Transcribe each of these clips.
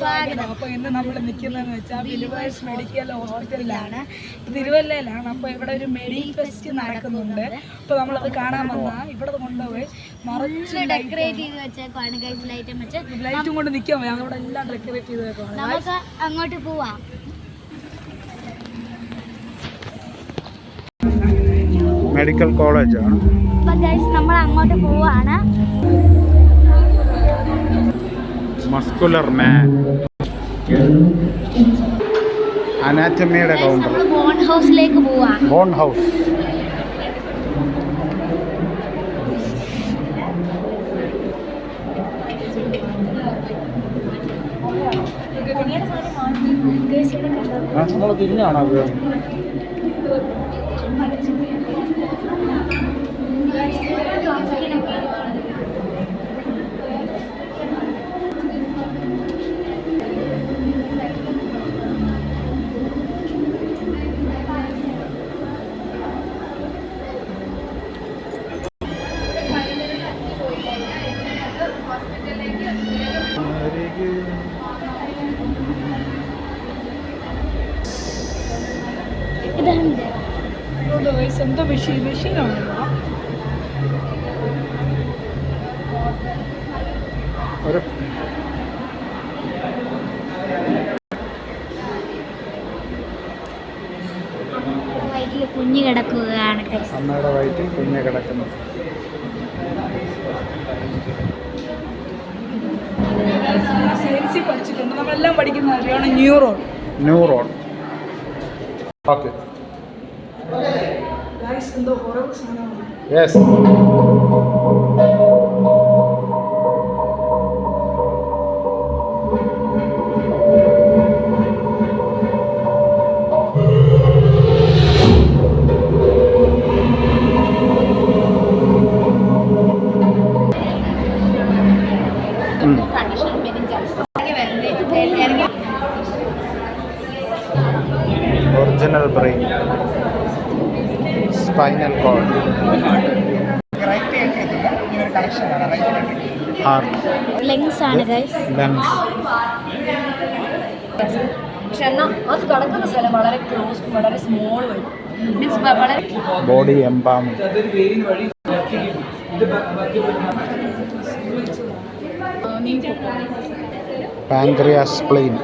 അപ്പോൾ ഇന്ന് നമ്മൾ നിൽക്കുന്നതെന്ന് വെച്ചാൽ ബിലിവേഴ്സ് മെഡിക്കൽ ഹോസ്പിറ്റലിലാണ്, തിരുവല്ലയിലാണ്. അപ്പോൾ ഇവിടെ ഒരു മെഡി ഫെസ്റ്റ് നടക്കുന്നുണ്ട്. അപ്പോൾ നമ്മളത് കാണാൻ വന്നാൽ ഇവിടെ കൊണ്ടുപോയി മറിച്ച് ഡെക്കറേറ്റ് ചെയ്ത് വെച്ചേക്കാണ് ഗൈസ്. ലൈറ്റും കൊണ്ട് നിൽക്കാൻ അവിടെ എല്ലാം ഡെക്കറേറ്റ് ചെയ്ത് വെക്കണം. നമുക്ക് അങ്ങോട്ട് പോവാം. മെഡിക്കൽ കോളേജാണ്. അപ്പോൾ ഗൈസ് നമ്മൾ അങ്ങോട്ട് പോവാണ്. മസ്കുലർ മാൻ, അനാറ്റമിയുടെ കൗണ്ടർ. ബോൺ ഹൗസിലേക്ക് പോവാം. Bone house. നമ്മൾ തിരിഞ്ഞാണോ അത്? എന്തോ മെഷീനാണല്ലോ. വയറ്റിൽ കുഞ്ഞ് കിടക്കുകയാണ്. അമ്മയുടെ വയറ്റിൽ കുഞ്ഞ് കിടക്കുന്നു. സയൻസിൽ പഠിച്ചിട്ടുണ്ട്, നമ്മളെല്ലാം പഠിക്കുന്ന അറിയാണ് ന്യൂറോൺ. ഓക്കെ. എന്തോ ഹൊറർ സാധനമാണ്. Yes. Original brain, spinal cord, heart, lungs ആണ് ഗൈസ്. ലങ്സ്. പക്ഷെ എന്നാൽ അത് കിടക്കുന്ന സ്ഥലം വളരെ ക്ലോസ്, വളരെ സ്മോൾ വരും. മീൻസ് വളരെ ബോഡി എംബാമിംഗ്. Pancreas, spleen.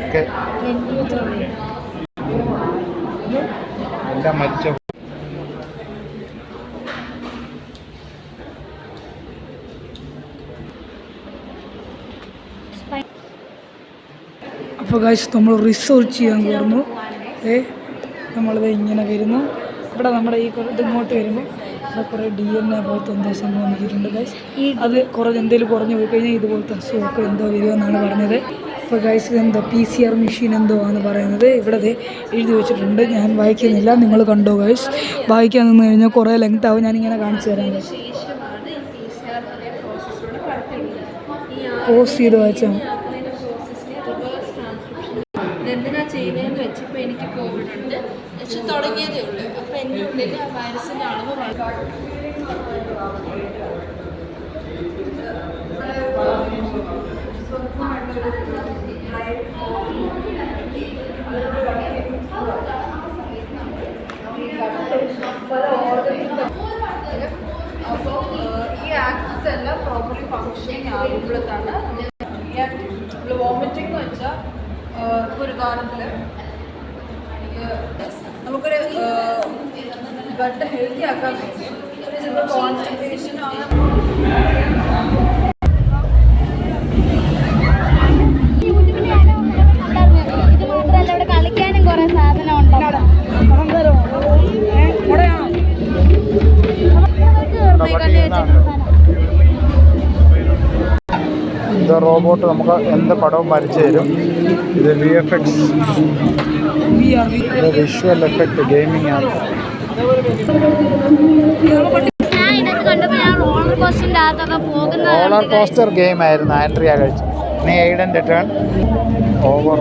ഒക്കെ എല്ലാം മരിച്ച. അപ്പോൾ ഗൈസ് നമ്മൾ റിസർച്ച് ചെയ്യാൻ കയറുന്നു. നമ്മളിത് ഇങ്ങനെ വരുന്നു. ഇവിടെ നമ്മുടെ ഈ ഇങ്ങോട്ട് വരുമ്പോൾ ഇവിടെ കുറേ DNA പോലത്തെ എന്തോ സംഭവം വെച്ചിട്ടുണ്ട് ഗൈസ്. അത് എന്തെങ്കിലും കുറഞ്ഞു പോയി കഴിഞ്ഞാൽ ഇതുപോലത്തെ അസുഖമൊക്കെ എന്തോ വരുമെന്നാണ് പറഞ്ഞത്. അപ്പോൾ ഗൈസ് എന്തോ PCR മെഷീൻ എന്തോ ആണ് പറയുന്നത്. ഇവിടെ എഴുതി വെച്ചിട്ടുണ്ട്, ഞാൻ വായിക്കുന്നില്ല, നിങ്ങൾ കണ്ടോ ഗൈസ്. വായിക്കാൻ നിന്ന് കഴിഞ്ഞാൽ കുറേ ലെങ്ത് ആവും. ഞാനിങ്ങനെ കാണിച്ചു തരാം ഗൈസ്. പോസ് ചെയ്ത് വായിച്ചാൽ എന്തിനാ ചെയ്യുന്നതെന്ന് വെച്ചപ്പോൾ എനിക്ക് കോവിഡ് ഉണ്ട് പക്ഷെ തുടങ്ങിയതേ ഉള്ളൂ. അപ്പോൾ എൻ്റെ ഉള്ളിൽ ആ വൈറസിൻ്റെ അളവ് അപ്പോൾ ഈ ആക്സസ് എല്ലാം പ്രോപ്പർലി ഫങ്ഷനിങ് ആകുമ്പോഴത്താണ് വോമിറ്റിംഗ് എന്ന് വെച്ചാൽ ഒരു കാരണത്തിൽ നമുക്കൊരു ഗട്ട് ഹെൽത്തി ആക്കാൻ പറ്റും. ചിലപ്പോൾ കോൺസ്റ്റിപ്പേഷൻ ഇത് മാത്രമല്ല ഇവിടെ കളിക്കാനും കുറേ സാധനം ഉണ്ടോ. ഇത് റോബോട്ട് നമുക്ക് എന്ത് പടവും വരച്ചു തരും. ഇത് VFX, വിഷ്വൽ എഫക്റ്റ്, ഗെയിമിംഗ് ആണ്. റോളർ കോസ്റ്റർ ഗെയിം ആയിരുന്നു ആൻഡ്രിയ കഴിച്ചു. നീ ഐഡൻ റിട്ടേൺ ഓവർ.